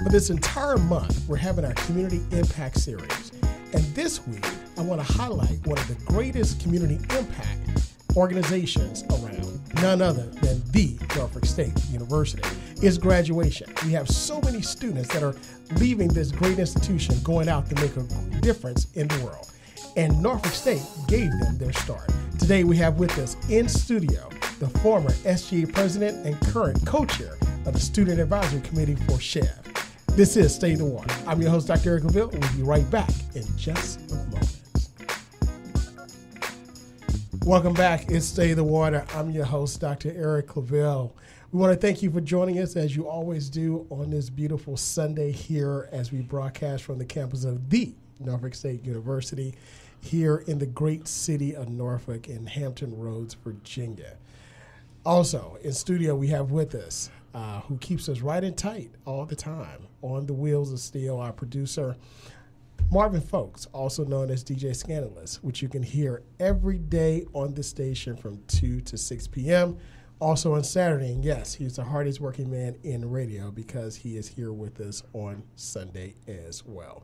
For this entire month, we're having our Community Impact Series. And this week, I want to highlight one of the greatest community impact organizations around, none other than the Norfolk State University. It's graduation. We have so many students that are leaving this great institution, going out to make a difference in the world. And Norfolk State gave them their start. Today we have with us in studio the former SCHEV president and current co-chair of the Student Advisory Committee for SCHEV. This is Stay the Water. I'm your host, Dr. Eric LaVille. We'll be right back in just a moment. Welcome back. It's Stay the Water. I'm your host, Dr. Eric LaVille. We want to thank you for joining us, as you always do, on this beautiful Sunday here as we broadcast from the campus of the Norfolk State University here in the great city of Norfolk in Hampton Roads, Virginia. Also, in studio, we have with us, who keeps us right and tight all the time, on the wheels of steel, our producer, Marvin Folks, also known as DJ Scandalous, which you can hear every day on the station from 2 to 6 p.m., also on Saturday. And yes, he's the hardest working man in radio because he is here with us on Sunday as well.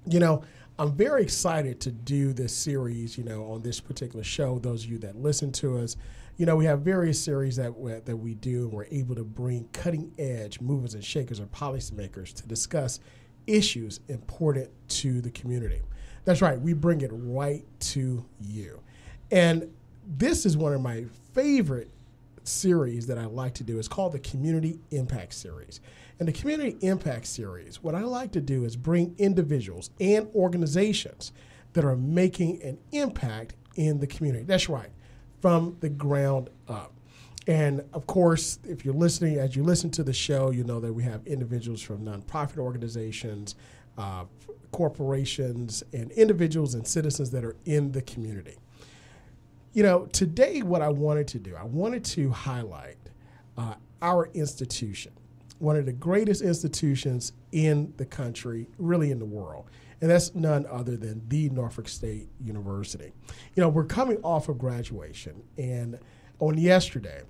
You know, I'm very excited to do this series, on this particular show. Those of you that listen to us, we have various series that we do, and we're able to bring cutting-edge movers and shakers or policymakers to discuss issues important to the community. That's right, we bring it right to you. And this is one of my favorite series that I like to do. It's called the Community Impact Series. And the Community Impact Series, what I like to do is bring individuals and organizations that are making an impact in the community. That's right, from the ground up. And of course, if you're listening, as you listen to the show, you know that we have individuals from nonprofit organizations, corporations, and individuals and citizens that are in the community. Today what I wanted to do, I wanted to highlight our institution, one of the greatest institutions in the country, really in the world. And that's none other than the Norfolk State University. We're coming off of graduation, and on yesterday,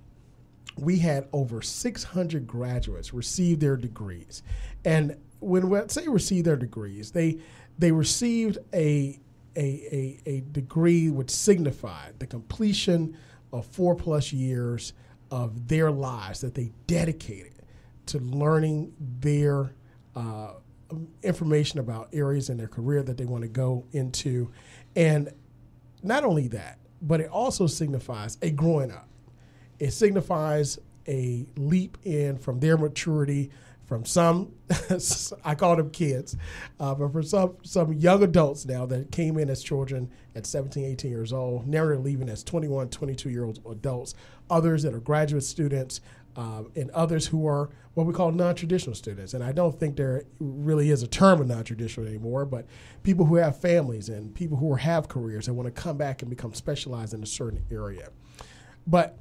we had over 600 graduates receive their degrees. And when we say receive their degrees, they received a degree which signified the completion of 4+ years of their lives that they dedicated to learning their information about areas in their career that they want to go into. And not only that, but it also signifies a growing up. It signifies a leap in from their maturity from some, I call them kids, but for some young adults now that came in as children at 17, 18 years old, now they're leaving as 21, 22-year-old adults, others that are graduate students, and others who are what we call non-traditional students. And I don't think there really is a term of non-traditional anymore, but people who have families and people who have careers and want to come back and become specialized in a certain area. But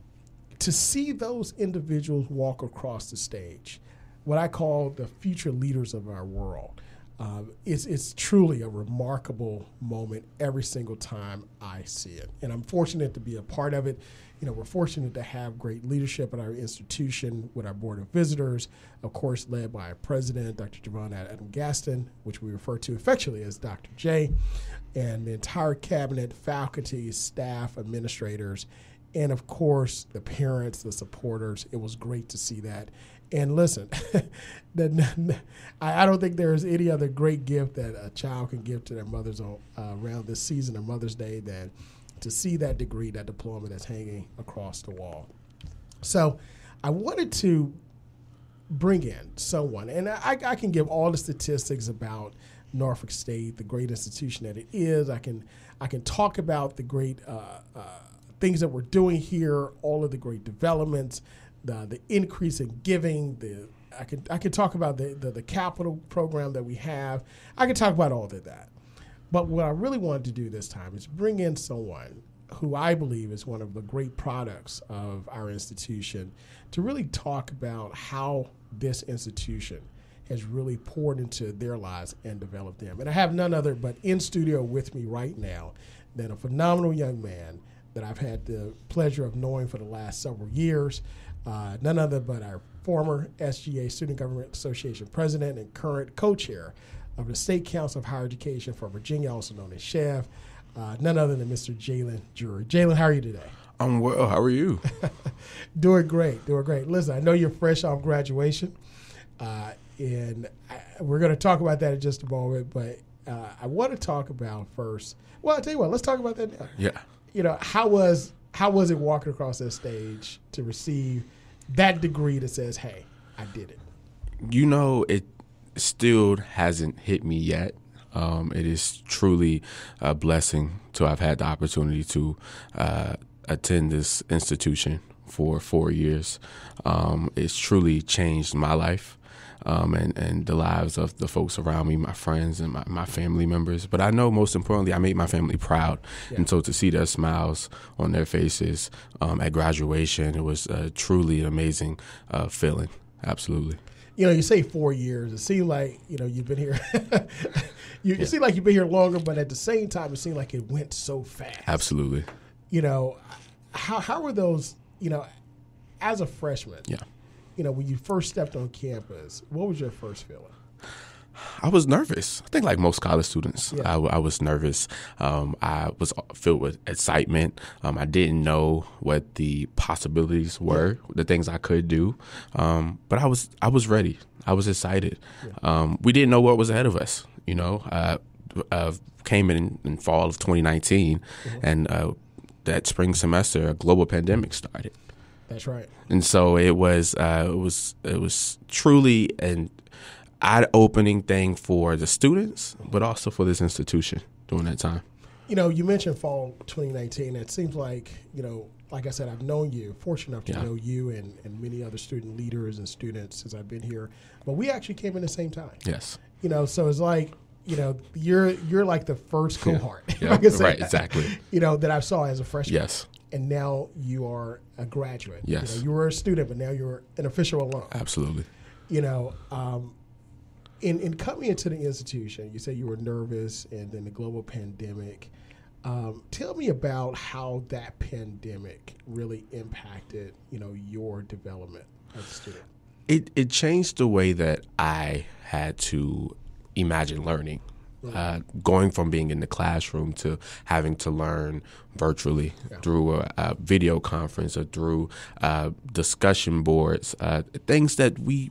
to see those individuals walk across the stage, what I call the future leaders of our world, it's truly a remarkable moment every single time I see it. And I'm fortunate to be a part of it. We're fortunate to have great leadership at our institution with our board of visitors, of course, led by our president, Dr. Javon Adam Gaston, which we refer to affectionately as Dr. J, and the entire cabinet, faculty, staff, administrators, and of course, the parents, the supporters. It was great to see that. And listen, I don't think there is any other great gift that a child can give to their mothers around this season of Mother's Day than to see that degree, that diploma that's hanging across the wall. So I wanted to bring in someone, and I can give all the statistics about Norfolk State, the great institution that it is. I can talk about the great things that we're doing here, all of the great developments, the increase in giving. I can talk about the capital program that we have. I can talk about all of that. But what I really wanted to do this time is bring in someone who I believe is one of the great products of our institution to really talk about how this institution has really poured into their lives and developed them. And I have none other but in studio with me right now than a phenomenal young man that I've had the pleasure of knowing for the last several years, none other but our former SGA Student Government Association president and current co-chair of the State Council of Higher Education for Virginia, also known as SCHEV, none other than Mr. Jaylin Drewry. Jaylin, how are you today? I'm well. How are you? Doing great. Listen, I know you're fresh off graduation, and we're going to talk about that in just a moment, but I want to talk about first. Well, I'll tell you what, let's talk about that now. Yeah. How was it walking across that stage to receive that degree that says, hey, I did it? It still hasn't hit me yet. It is truly a blessing to have had the opportunity to attend this institution for 4 years. It's truly changed my life and the lives of the folks around me, my friends and my family members. But I know most importantly, I made my family proud. Yeah. And so to see their smiles on their faces at graduation, it was truly an amazing feeling. Absolutely. You say 4 years. It seemed like, you've been here. You seem like you've been here longer, but at the same time, it seemed like it went so fast. Absolutely. How were those, as a freshman? Yeah. When you first stepped on campus, what was your first feeling? I was nervous. I think like most college students, yeah. I was nervous. I was filled with excitement. I didn't know what the possibilities were, the things I could do. But I was ready. I was excited. Yeah. We didn't know what was ahead of us. Came in fall of 2019, mm-hmm. and that spring semester, a global pandemic started. That's right. And so it was truly an eye-opening thing for the students, but also for this institution during that time. You mentioned fall 2019. It seems like, like I said, I've known you, fortunate enough to know you and many other student leaders and students since I've been here. But we actually came in the same time. Yes. So it's like, you're like the first cohort. Yeah. Like I said, right, exactly. That I saw as a freshman. Yes. And now you are a graduate. Yes. You were a student, but now you're an official alum. Absolutely. In coming into the institution, you said you were nervous and then the global pandemic. Tell me about how that pandemic really impacted, your development as a student. It changed the way that I had to imagine learning. Going from being in the classroom to having to learn virtually through a video conference or through discussion boards, things that we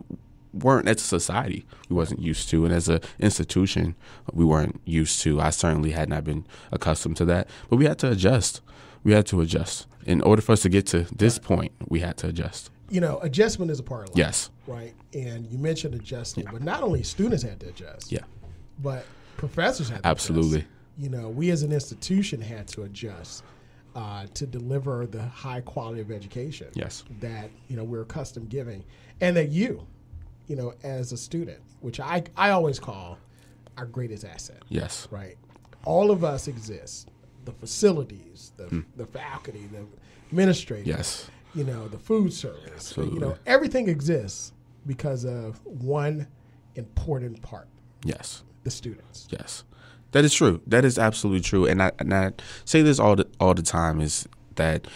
weren't as a society, we wasn't used to, and as an institution, we weren't used to. I certainly had not been accustomed to that, but we had to adjust. In order for us to get to this point, we had to adjust. Adjustment is a part of life. Yes. Right? And you mentioned adjusting, but not only students had to adjust. Yeah. But professors had to Absolutely. adjust. We as an institution had to adjust to deliver the high quality of education that, we're accustomed giving. And that you, as a student, which I always call our greatest asset. Yes. Right? All of us exist. The facilities, the faculty, the administrators, yes. The food service. Absolutely. Everything exists because of one important part. Yes. The students. Yes, that is true. That is absolutely true. And I say this all the time, is that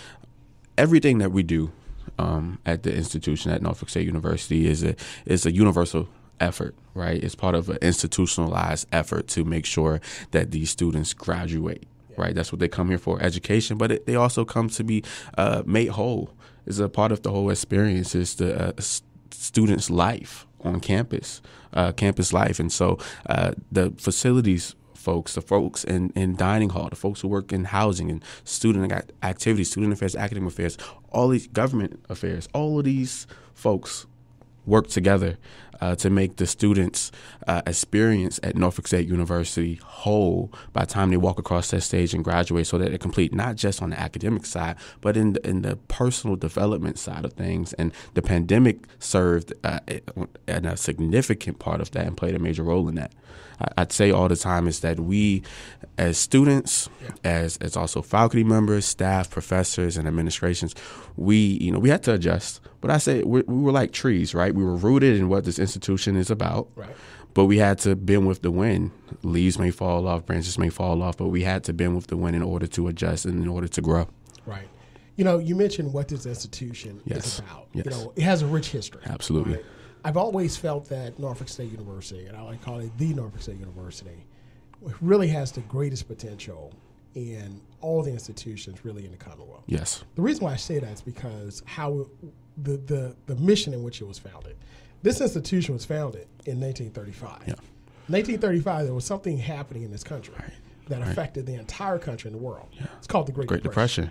everything that we do at the institution at Norfolk State University is a universal effort, right? It's part of an institutionalized effort to make sure that these students graduate, right? That's what they come here for, education, but they also come to be made whole. It's a part of the whole experience. It's the student's life on campus, campus life. And so the facilities folks, the folks in dining hall, the folks who work in housing and student activities, student affairs, academic affairs, all these government affairs, all of these folks work together to make the students' experience at Norfolk State University whole by the time they walk across that stage and graduate, so that they're complete not just on the academic side, but in the personal development side of things. And the pandemic served a significant part of that and played a major role in that. I'd say all the time is that we, as students, as also faculty members, staff, professors, and administrations, we had to adjust. But I say we were like trees, right? We were rooted in what this institution is about, right? But we had to bend with the wind. Leaves may fall off, branches may fall off, but we had to bend with the wind in order to adjust and in order to grow. Right. You mentioned what this institution is about. Yes. It has a rich history. Absolutely. Right? I've always felt that Norfolk State University, and I like to call it the Norfolk State University, really has the greatest potential in all the institutions really in the Commonwealth. Yes. The reason why I say that is because how the mission in which it was founded. This institution was founded in 1935. Yeah. 1935, there was something happening in this country that affected the entire country and the world. Yeah. It's called the Great Depression.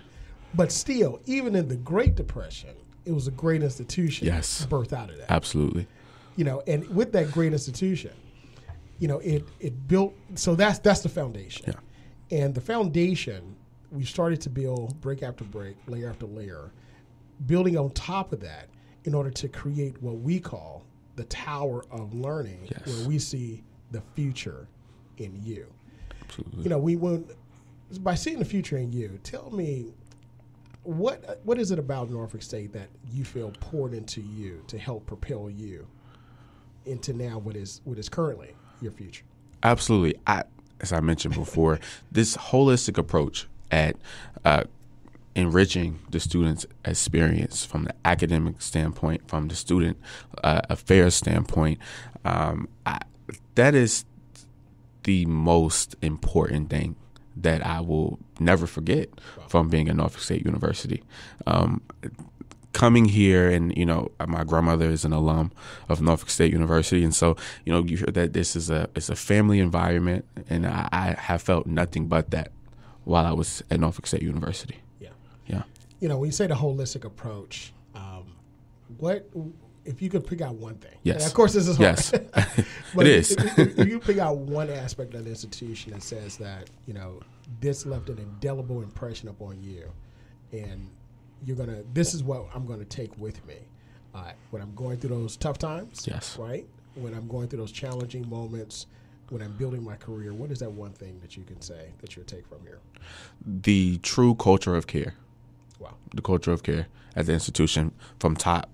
But still, even in the Great Depression, it was a great institution birthed out of that. Absolutely. And with that great institution, it built, so that's the foundation. Yeah. And the foundation, we started to build brick after brick, layer after layer, building on top of that in order to create what we call the Tower of Learning, where we see the future in you. Absolutely. By seeing the future in you, tell me, what is it about Norfolk State that you feel poured into you to help propel you into now what is currently your future? Absolutely. As I mentioned before, this holistic approach at enriching the student's experience from the academic standpoint, from the student affairs standpoint, that is the most important thing that I will never forget from being at Norfolk State University. Coming here, and my grandmother is an alum of Norfolk State University, and so you hear that this is it's a family environment, and I have felt nothing but that while I was at Norfolk State University. Yeah. When you say the holistic approach, what if you could pick out one thing? Yes. And of course, this is hard. Yes. But it is. if you pick out one aspect of the institution that says that this left an indelible impression upon you, and this is what I'm gonna take with me when I'm going through those tough times. Yes. Right. When I'm going through those challenging moments, when I'm building my career, what is that one thing that you can say that you'll take from here? The true culture of care. Wow. The culture of care at the institution, from top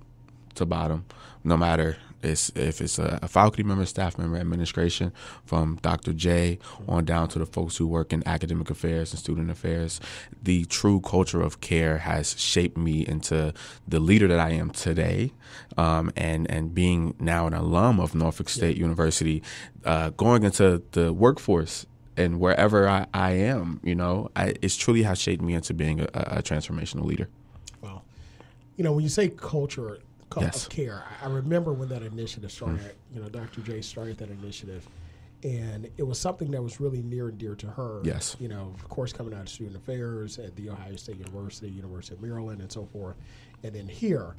to bottom, no matter if it's a faculty member, staff member, administration, from Dr. J on down to the folks who work in academic affairs and student affairs. The true culture of care has shaped me into the leader that I am today, and being now an alum of Norfolk State University, going into the workforce and wherever I am, it's truly has shaped me into being a transformational leader. Wow. When you say culture of care, I remember when that initiative started, Dr. J started that initiative, and it was something that was really near and dear to her. Yes. Of course, coming out of student affairs at the Ohio State University, University of Maryland, and so forth. And then here,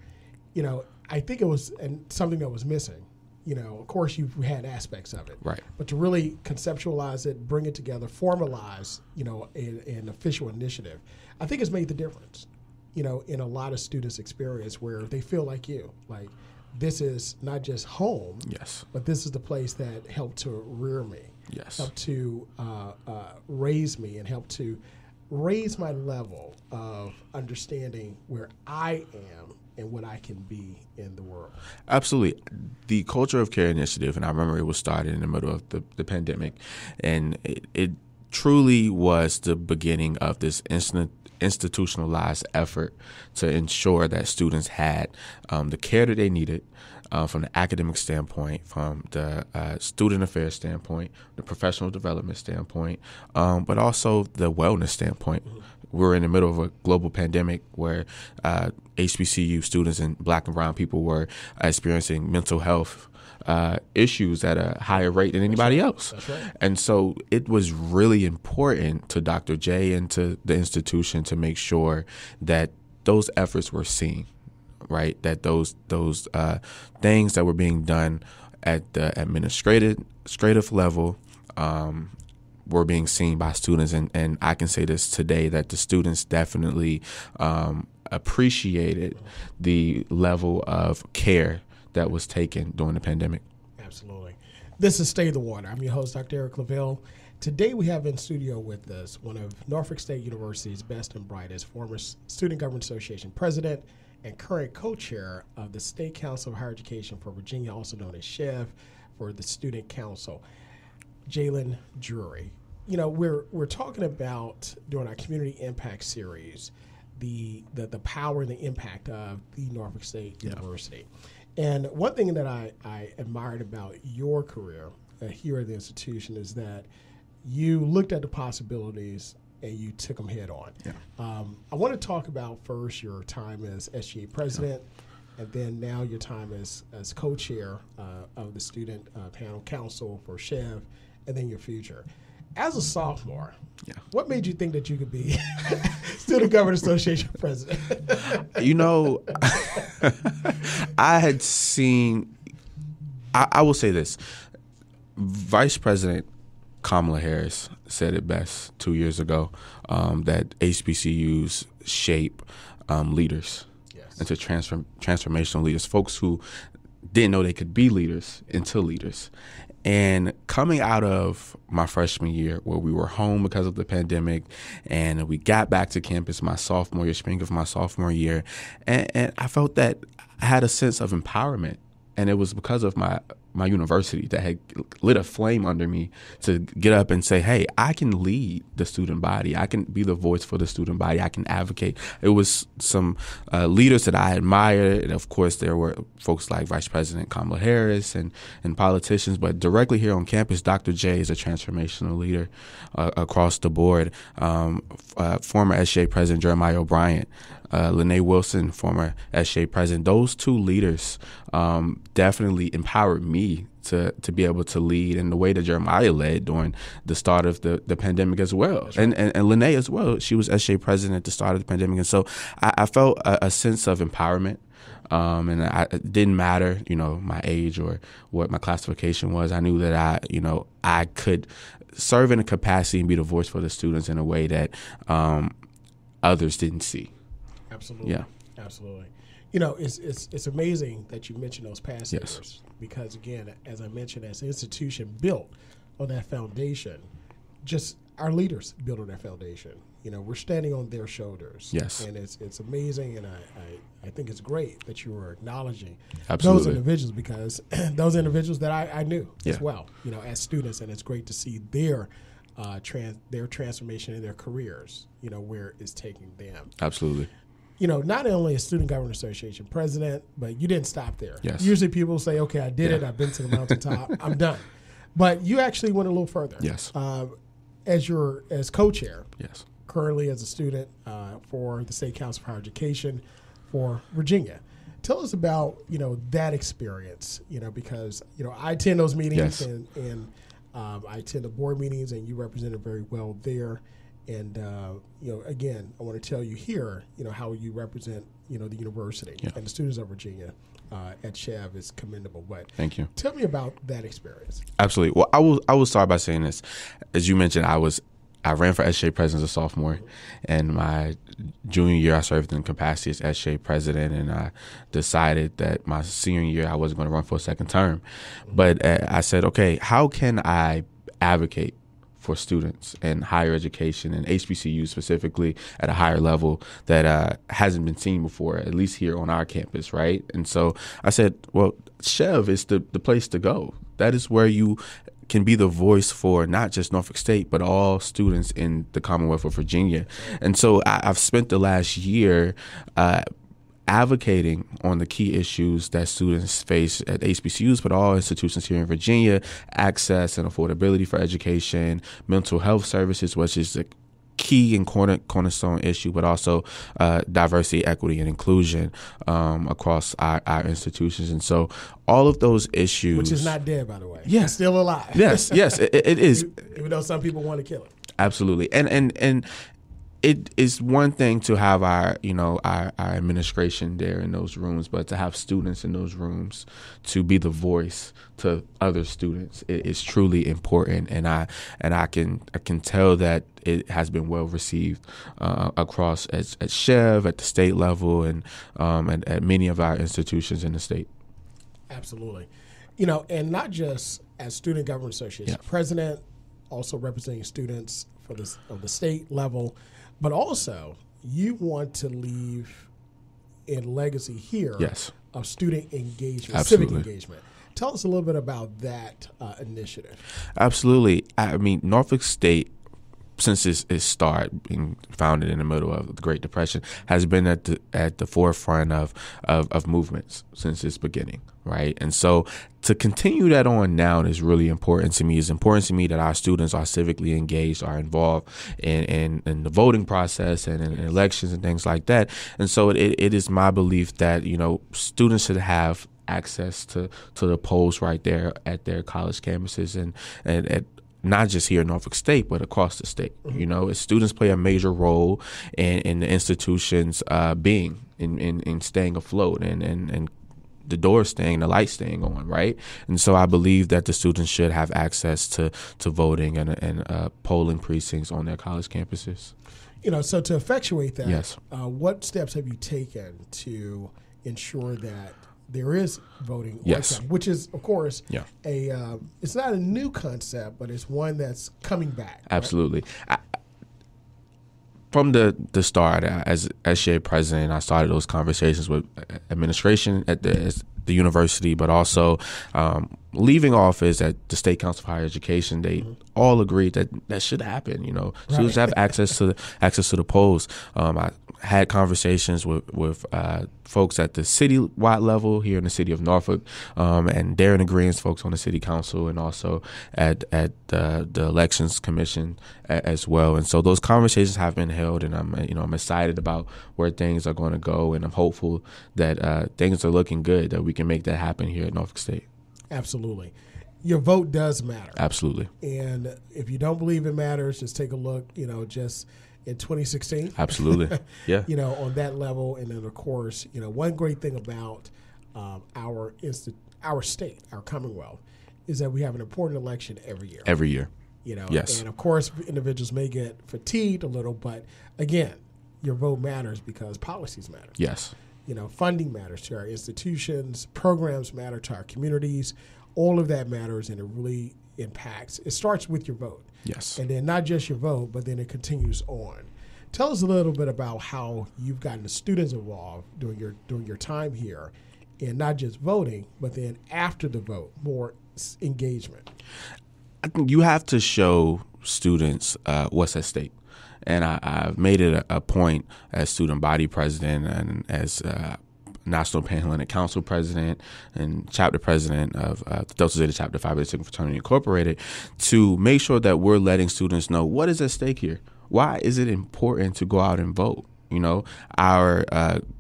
I think it was something that was missing. Of course, you've had aspects of it. Right. But to really conceptualize it, bring it together, formalize, an official initiative, I think it's made the difference. In a lot of students' experience, where they feel like this is not just home, but this is the place that helped to rear me, helped to raise me, and helped to raise my level of understanding where I am and what I can be in the world. Absolutely. The Culture of Care Initiative, and I remember it was started in the middle of the pandemic, and it truly was the beginning of this institutionalized effort to ensure that students had the care that they needed from the academic standpoint, from the student affairs standpoint, the professional development standpoint, but also the wellness standpoint. We're in the middle of a global pandemic where HBCU students and Black and brown people were experiencing mental health issues at a higher rate than anybody else. That's right. And so it was really important to Dr. J and to the institution to make sure that those efforts were seen, right? That those things that were being done at the administrative level were being seen by students. And I can say this today, that the students definitely appreciated the level of care that was taken during the pandemic. Absolutely. This is Stay the Water. I'm your host, Dr. Eric Lavelle. Today we have in studio with us one of Norfolk State University's best and brightest, former Student Government Association president and current co-chair of the State Council of Higher Education for Virginia, also known as SCHEV, for the Student Council, Jaylin Drewry. We're talking about, during our Community Impact Series, the power and the impact of the Norfolk State University. And one thing that I admired about your career here at the institution is that you looked at the possibilities and you took them head on. I want to talk about first your time as SGA president, and then now your time as co-chair of the Student Panel Council for SCHEV, and then your future. As a sophomore, what made you think that you could be Student Government Association president? You know, I had seen, I will say this, Vice President Kamala Harris said it best 2 years ago, that HBCUs shape leaders into transformational leaders, folks who didn't know they could be leaders into leaders. And coming out of my freshman year, where we were home because of the pandemic, and we got back to campus my sophomore year, spring of my sophomore year, and I felt that I had a sense of empowerment. And it was because of my university that had lit a flame under me to get up and say, hey, I can lead the student body. I can be the voice for the student body. I can advocate. It was some leaders that I admired. And of course, there were folks like Vice President Kamala Harris and politicians. But directly here on campus, Dr. J is a transformational leader across the board. Former SGA President Jeremiah O'Brien, Lene Wilson, former SGA president, those two leaders definitely empowered me to be able to lead in the way that Jeremiah led during the start of the pandemic as well. Right. And Lene as well. She was SGA president at the start of the pandemic. And so I felt a sense of empowerment. And it didn't matter, my age or what my classification was. I knew that I could serve in a capacity and be the voice for the students in a way that others didn't see. Absolutely. Yeah. Absolutely. It's amazing that you mentioned those past years because, again, as I mentioned, as an institution built on that foundation, just our leaders built on that foundation. We're standing on their shoulders. Yes. And it's amazing, and I think it's great that you were acknowledging Absolutely. those individuals because those individuals that I knew as well, as students, and it's great to see their transformation in their careers, where it's taking them. Absolutely. Not only a Student Government Association president, but you didn't stop there. Yes. Usually people say, okay, I did it. I've been to the mountaintop. I'm done. But you actually went a little further. Yes. As co-chair. Yes. Currently as a student for the State Council for Higher Education for Virginia. Tell us about, that experience, because, I attend those meetings and I attend the board meetings and you represented very well there. And, again, I want to tell you here, how you represent, the university and the students of Virginia at SCHEV is commendable. But thank you. Tell me about that experience. Absolutely. Well, I will start by saying this. As you mentioned, I ran for SGA president as a sophomore, and my junior year I served in capacity as SGA president, and I decided that my senior year I wasn't going to run for a second term. But I said, okay, how can I advocate for students in higher education and HBCU specifically at a higher level that hasn't been seen before, at least here on our campus, right? And so I said, well, SCHEV is the place to go. That is where you can be the voice for not just Norfolk State, but all students in the Commonwealth of Virginia. And so I've spent the last year advocating on the key issues that students face at HBCUs, but all institutions here in Virginia: access and affordability for education, mental health services, which is a key and cornerstone issue, but also diversity, equity, and inclusion across our institutions. And so all of those issues... Which is not dead, by the way. Yeah. It's still alive. Yes, it is. Even though some people want to kill it. Absolutely. And it is one thing to have our administration there in those rooms, but to have students in those rooms to be the voice to other students is truly important. And I can tell that it has been well received across at SCHEV, at the state level, and at many of our institutions in the state. Absolutely. And not just as Student Government Association president, also representing students of the state level, but also you want to leave a legacy here of student engagement, civic engagement. Tell us a little bit about that initiative. Absolutely. I mean, Norfolk State since its start, being founded in the middle of the Great Depression, has been at the forefront of movements since its beginning, right? And so to continue that on now is really important to me. It's important to me that our students are civically engaged, are involved in the voting process and in elections and things like that. And so it is my belief that, students should have access to the polls right there at their college campuses and not just here in Norfolk State, but across the state. Students play a major role in the institution's being, in staying afloat and the doors staying, the lights staying on, right? And so I believe that the students should have access to voting and polling precincts on their college campuses. So to effectuate that, yes. What steps have you taken to ensure that there is voting? Yes. Which is, of course, yeah. It's not a new concept, but it's one that's coming back. Absolutely. Right? From the start, as SCHEV president, I started those conversations with administration at the university, but also leaving office at the State Council for Higher Education. They all agreed that should happen. Students have access to the polls. I had conversations with folks at the city-wide level here in the city of Norfolk, and they're in agreement, folks on the city council, and also at the elections commission as well. And so those conversations have been held, and I'm excited about where things are going to go, and I'm hopeful that things are looking good, that we can make that happen here at Norfolk State. Absolutely. Your vote does matter. Absolutely. And if you don't believe it matters, just take a look, just in 2016. Absolutely. Yeah. On that level. And then, of course, one great thing about our state, our Commonwealth, is that we have an important election every year. Every year. Yes. And, of course, individuals may get fatigued a little, but, again, your vote matters because policies matter. Yes. Funding matters to our institutions, programs matter to our communities. All of that matters, and it really impacts. It starts with your vote. Yes. And then not just your vote, but then it continues on. Tell us a little bit about how you've gotten the students involved during your time here in not just voting, but then after the vote, more engagement. I think you have to show students what's at stake. And I've made it a point as student body president and as National Panhellenic Council president and chapter president of the Delta Zeta Chapter Phi Beta Sigma Fraternity Incorporated to make sure that we're letting students know what is at stake here. Why is it important to go out and vote? Our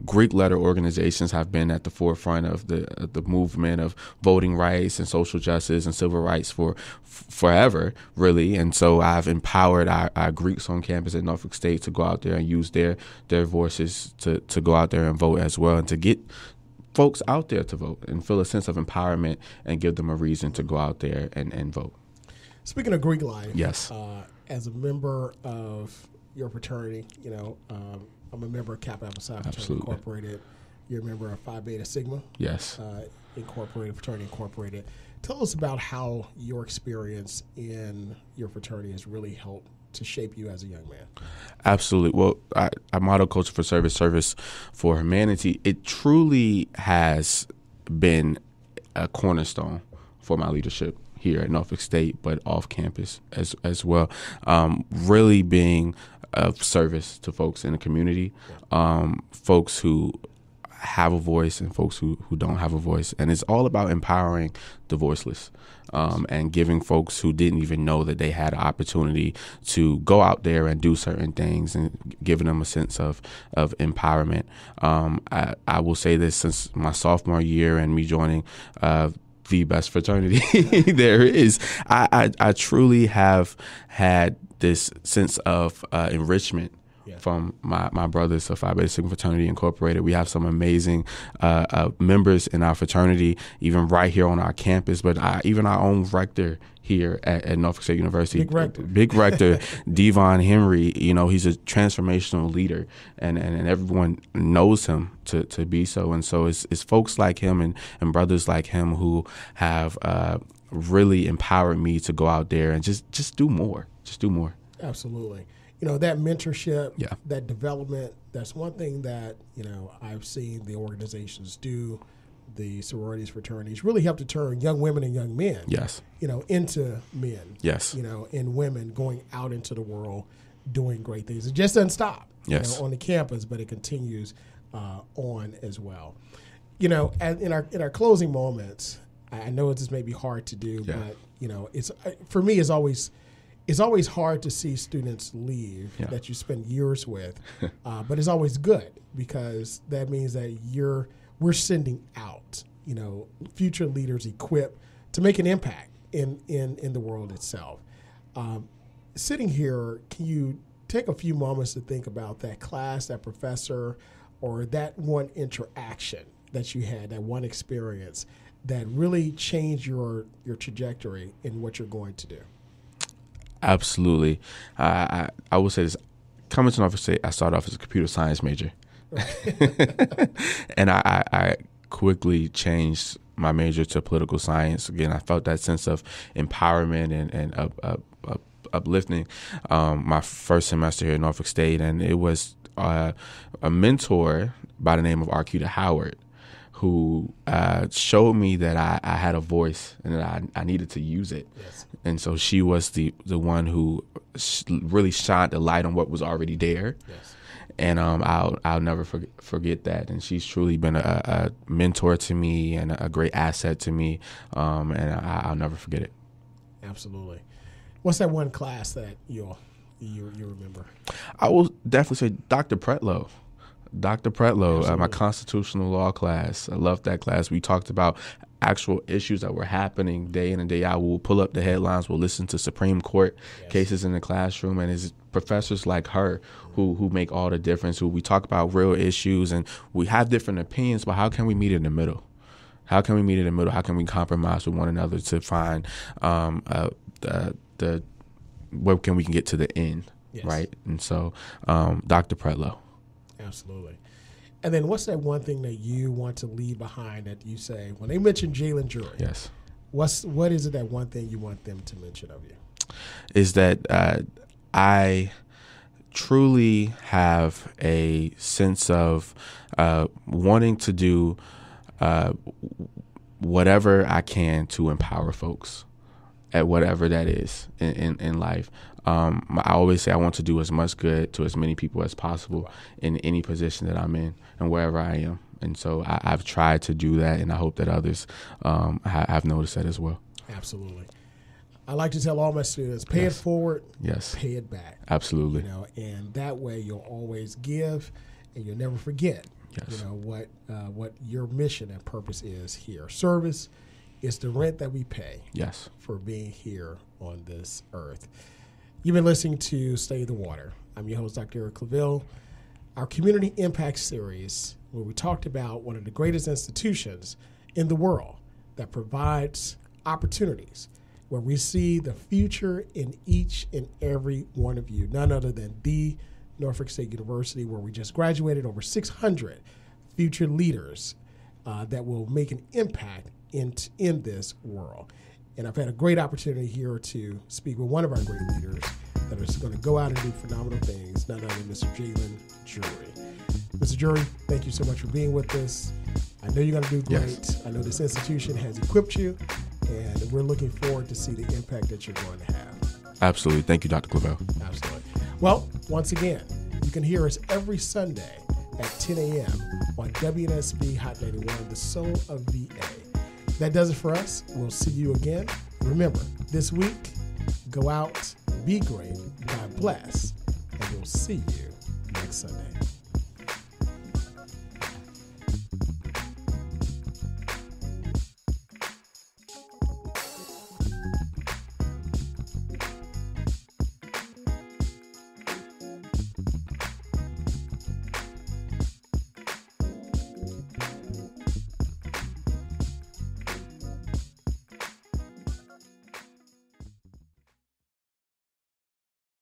Greek letter organizations have been at the forefront of the movement of voting rights and social justice and civil rights for forever, really. And so I've empowered our Greeks on campus at Norfolk State to go out there and use their voices to go out there and vote as well, and to get folks out there to vote and feel a sense of empowerment and give them a reason to go out there and vote. Speaking of Greek life, yes, as a member of your fraternity, I'm a member of Kappa Alpha Psi Fraternity Incorporated. You're a member of Phi Beta Sigma. Yes. Incorporated, Fraternity Incorporated. Tell us about how your experience in your fraternity has really helped to shape you as a young man. Absolutely. Well, I model Culture for Service, Service for Humanity. It truly has been a cornerstone for my leadership here at Norfolk State, but off campus as well. Really being of service to folks in the community, folks who have a voice and folks who don't have a voice. And it's all about empowering the voiceless, and giving folks who didn't even know that they had an opportunity to go out there and do certain things, and giving them a sense of empowerment. I will say this, since my sophomore year and me joining the best fraternity there is, I truly have had this sense of enrichment from my brothers of Phi Beta Sigma Fraternity Incorporated. We have some amazing members in our fraternity, even right here on our campus, but even our own rector here at Norfolk State University. Big rector, Devon Henry. He's a transformational leader, and everyone knows him to be so. And so it's folks like him and brothers like him who have really empowered me to go out there and just do more. Just do more. Absolutely. That mentorship, that development, that's one thing that, I've seen the organizations do the sororities, fraternities, really helped to turn young women and young men, Yes. Into men, Yes. And women going out into the world doing great things. It just doesn't stop, Yes. on the campus, but it continues on as well. In our closing moments, I know this may be hard to do, Yeah. but it's for me. It's always hard to see students leave that you spend years with, but it's always good because that means that we're sending out future leaders equipped to make an impact in the world itself. Sitting here, can you take a few moments to think about that class, that professor, or that one interaction that you had, that one experience that really changed your trajectory in what you're going to do? Absolutely. I will say this. Coming to Norfolk State, I started off as a computer science major. And I quickly changed my major to political science. Again, I felt that sense of empowerment and uplifting my first semester here at Norfolk State. And it was a mentor by the name of Arquita Howard who showed me that I had a voice and that I needed to use it. Yes. And so she was the one who really shined the light on what was already there. Yes. And I'll never forget that. And she's truly been a mentor to me and a great asset to me. And I'll never forget it. Absolutely. What's that one class that you remember? I will definitely say Dr. Pretlow. Dr. Pretlow, my Absolutely. constitutional law class. I loved that class. We talked about actual issues that were happening day in and day out. We'll pull up the headlines. We'll listen to Supreme Court cases in the classroom. And it's professors like her who make all the difference, who we talk about real issues. And we have different opinions, but how can we meet in the middle? How can we meet in the middle? How can we compromise with one another to find where can we get to the end, Yes. right? And so Dr. Pretlow. Absolutely. And then what's that one thing that you want to leave behind that you say, when they mention Jaylin Drewry, Yes. what is it, that one thing you want them to mention of you? Is that I truly have a sense of wanting to do whatever I can to empower folks at whatever that is in life. I always say I want to do as much good to as many people as possible in any position that I'm in and wherever I am. And so I've tried to do that, and I hope that others have noticed that as well. Absolutely. I like to tell all my students, pay it forward, Yes. pay it back. Absolutely. And that way you'll always give and you'll never forget, Yes. what your mission and purpose is here. Service is the rent that we pay Yes. for being here on this earth. You've been listening to Stay the Water. I'm your host, Dr. Eric Claville. Our Community Impact Series, where we talked about one of the greatest institutions in the world that provides opportunities, where we see the future in each and every one of you, none other than the Norfolk State University, where we just graduated over 600 future leaders that will make an impact in this world. And I've had a great opportunity here to speak with one of our great leaders that is going to go out and do phenomenal things, none other than Mr. Jaylin Drewry. Mr. Drewry, thank you so much for being with us. I know you're going to do great. Yes. I know this institution has equipped you, and we're looking forward to see the impact that you're going to have. Absolutely. Thank you, Dr. Claville. Absolutely. Well, once again, you can hear us every Sunday at 10 a.m. on WNSB Hot 91, the soul of VA. That does it for us. We'll see you again. Remember, this week, go out, be great, God bless, and we'll see you next Sunday.